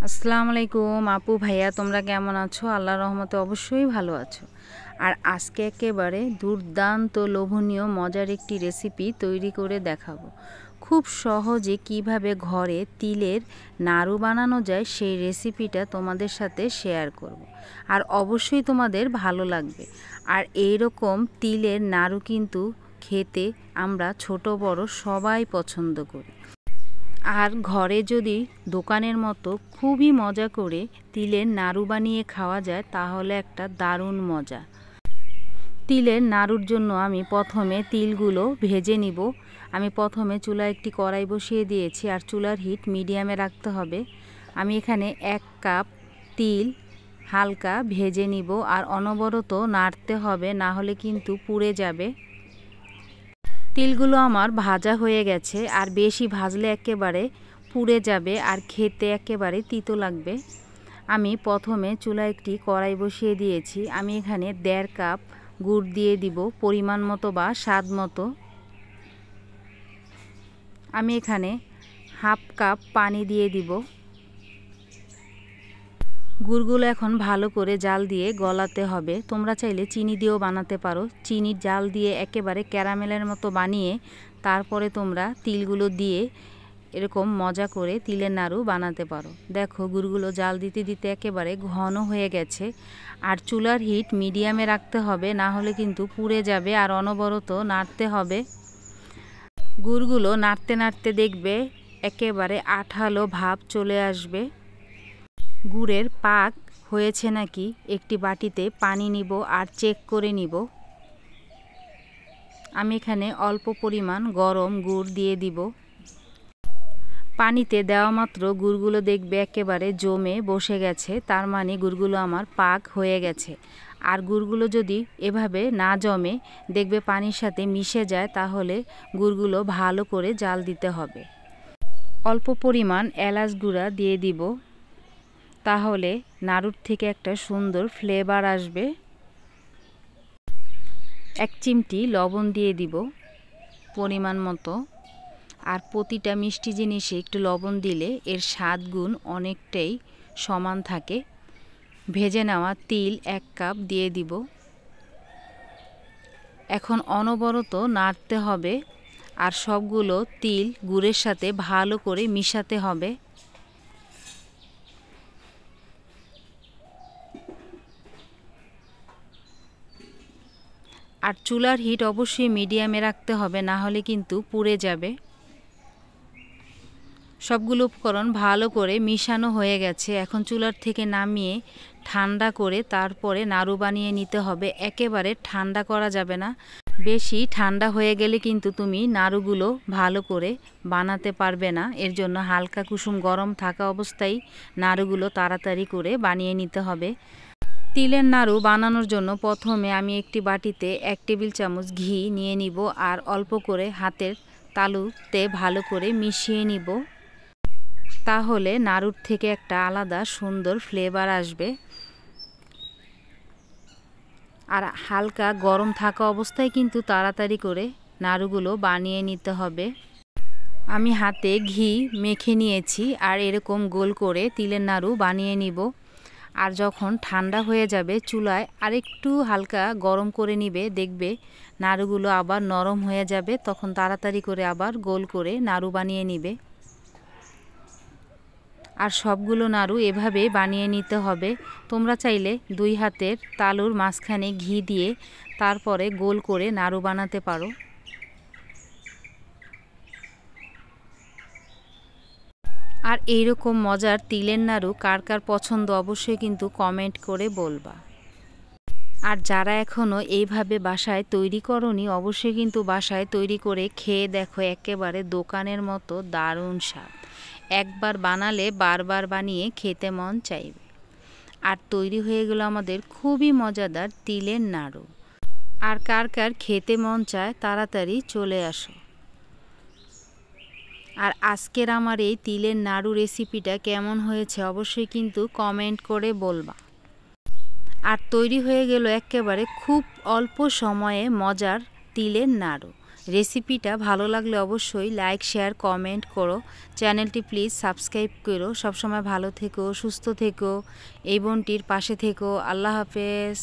আসসালামু আলাইকুম আপু ভাইয়া, তোমরা কেমন আছো? আল্লাহর রহমতে অবশ্যই ভালো আছো। আর আজকে একেবারে দুর্দান্ত লোভনীয় মজার একটি রেসিপি তৈরি করে দেখাবো। খুব সহজে কিভাবে ঘরে তিলের নাড়ু বানানো যায় সেই রেসিপিটা তোমাদের সাথে শেয়ার করব। আর অবশ্যই তোমাদের ভালো লাগবে। আর এইরকম তিলের নাড়ু কিন্তু খেতে আমরা ছোট বড় সবাই পছন্দ করি। আর ঘরে যদি দোকানের মতো খুবই মজা করে তিলের নাড়ু বানিয়ে খাওয়া যায় তাহলে একটা দারুণ মজা। তিলের নাড়ুর জন্য আমি প্রথমে তিলগুলো ভেজে নিব। আমি প্রথমে চুলায় একটি কড়াই বসিয়ে দিয়েছি আর চুলার হিট মিডিয়ামে রাখতে হবে। আমি এখানে 1 কাপ তিল হালকা ভেজে নিব আর অনবরত নাড়তে হবে, না হলে কিন্তু পুড়ে যাবে। তিলগুলো আমার ভাজা হয়ে গেছে, আর বেশি ভাজলে একেবারে পুড়ে যাবে আর খেতে একেবারে তিতো লাগবে। আমি প্রথমে চুলায় একটি কড়াই বসিয়ে দিয়েছি। আমি এখানে 1.5 কাপ গুড় দিয়ে দিব পরিমাণ মতো বা স্বাদ মতো। আমি এখানে 1/2 কাপ পানি দিয়ে দিব। গুড়গুলো এখন ভালো করে জাল দিয়ে গলাতে হবে। তোমরা চাইলে চিনি দিয়েও বানাতে পারো। চিনির জাল দিয়ে একেবারে ক্যারামেলের মতো বানিয়ে তারপরে তোমরা তিলগুলো দিয়ে এরকম মজা করে তিলের নাড়ু বানাতে পারো। দেখো গুড়গুলো জাল দিতে দিতে একেবারে ঘন হয়ে গেছে। আর চুলার হিট মিডিয়ামে রাখতে হবে, না হলে কিন্তু পুড়ে যাবে। আর অনবরত নাড়তে হবে। গুড়গুলো নাড়তে নাড়তে দেখবে একেবারে আঠালো ভাব চলে আসবে। গুড়ের পাক হয়েছে নাকি একটি বাটিতে পানি নিব আর চেক করে নিব। আমি এখানে অল্প পরিমাণ গরম গুড় দিয়ে দিব। পানিতে দেওয়া মাত্র গুড়গুলো দেখবে একেবারে জমে বসে গেছে, তার মানে গুড়গুলো আমার পাক হয়ে গেছে। আর গুড়গুলো যদি এভাবে না জমে দেখবে পানির সাথে মিশে যায়, তাহলে গুড়গুলো ভালো করে জাল দিতে হবে। অল্প পরিমাণ এলাচ গুঁড়া দিয়ে দিব, তাহলে নাড়ুর থেকে একটা সুন্দর ফ্লেভার আসবে। 1 চিমটি লবণ দিয়ে দিব পরিমাণ মতো। আর প্রতিটা মিষ্টি জিনিসে একটু লবণ দিলে এর স্বাদ গুণ অনেকটাই সমান থাকে। ভেজে নেওয়া তিল 1 কাপ দিয়ে দিব। এখন অনবরত নাড়তে হবে আর সবগুলো তিল গুড়ের সাথে ভালো করে মিশাতে হবে। আর চুলার হিট অবশ্যই মিডিয়ামে রাখতে হবে, না হলে কিন্তু পুড়ে যাবে। সবগুলো উপকরণ ভালো করে মিশানো হয়ে গেছে। এখন চুলার থেকে নামিয়ে ঠান্ডা করে তারপরে নাড়ু বানিয়ে নিতে হবে। একেবারে ঠান্ডা করা যাবে না, বেশি ঠান্ডা হয়ে গেলে কিন্তু তুমি নাড়ুগুলো ভালো করে বানাতে পারবে না। এর জন্য হালকা কুসুম গরম থাকা অবস্থায় নাড়ুগুলো তাড়াতাড়ি করে বানিয়ে নিতে হবে। তিলের নাড়ু বানানোর জন্য প্রথমে আমি একটি বাটিতে 1 টেবিল চামচ ঘি নিয়ে নিব আর অল্প করে হাতের তালুতে ভালো করে মিশিয়ে নিব। তাহলে নাড়ুর থেকে একটা আলাদা সুন্দর ফ্লেভার আসবে। আর হালকা গরম থাকা অবস্থায় কিন্তু তাড়াতাড়ি করে নাড়ুগুলো বানিয়ে নিতে হবে। আমি হাতে ঘি মেখে নিয়েছি আর এরকম গোল করে তিলের নাড়ু বানিয়ে নিব। আর যখন ঠান্ডা হয়ে যাবে চুলায় আরেকটু হালকা গরম করে নিবে, দেখবে নাড়ুগুলো আবার নরম হয়ে যাবে। তখন তাড়াতাড়ি করে আবার গোল করে নাড়ু বানিয়ে নিবে। আর সবগুলো নাড়ু এভাবে বানিয়ে নিতে হবে। তোমরা চাইলে 2 হাতের তালুর মাঝখানে ঘি দিয়ে তারপরে গোল করে নাড়ু বানাতে পারো। আর এইরকম মজার তিলের নাড়ু কার কার পছন্দ অবশ্যই কিন্তু কমেন্ট করে বলবা। আর যারা এখনও এইভাবে বাসায় তৈরি করনি অবশ্যই কিন্তু বাসায় তৈরি করে খেয়ে দেখো, একেবারে দোকানের মতো দারুণ স্বাদ। একবার বানালে বারবার বানিয়ে খেতে মন চাইবে। আর তৈরি হয়ে গেল আমাদের খুবই মজাদার তিলের নাড়ু। আর কার কার খেতে মন চায় তাড়াতাড়ি চলে আসো। আর আজকের আমার এই তিলের নাড়ু রেসিপিটা কেমন হয়েছে অবশ্যই কিন্তু কমেন্ট করে বলবা। আর তৈরি হয়ে গেল একেবারে খুব অল্প সময়ে মজার তিলের নাড়ু। রেসিপিটা ভালো লাগলে অবশ্যই লাইক শেয়ার কমেন্ট করো, চ্যানেলটি প্লিজ সাবস্ক্রাইব করো। সবসময় ভালো থেকো, সুস্থ থেকো, এই বোনটির পাশে থেকো। আল্লাহ হাফেজ।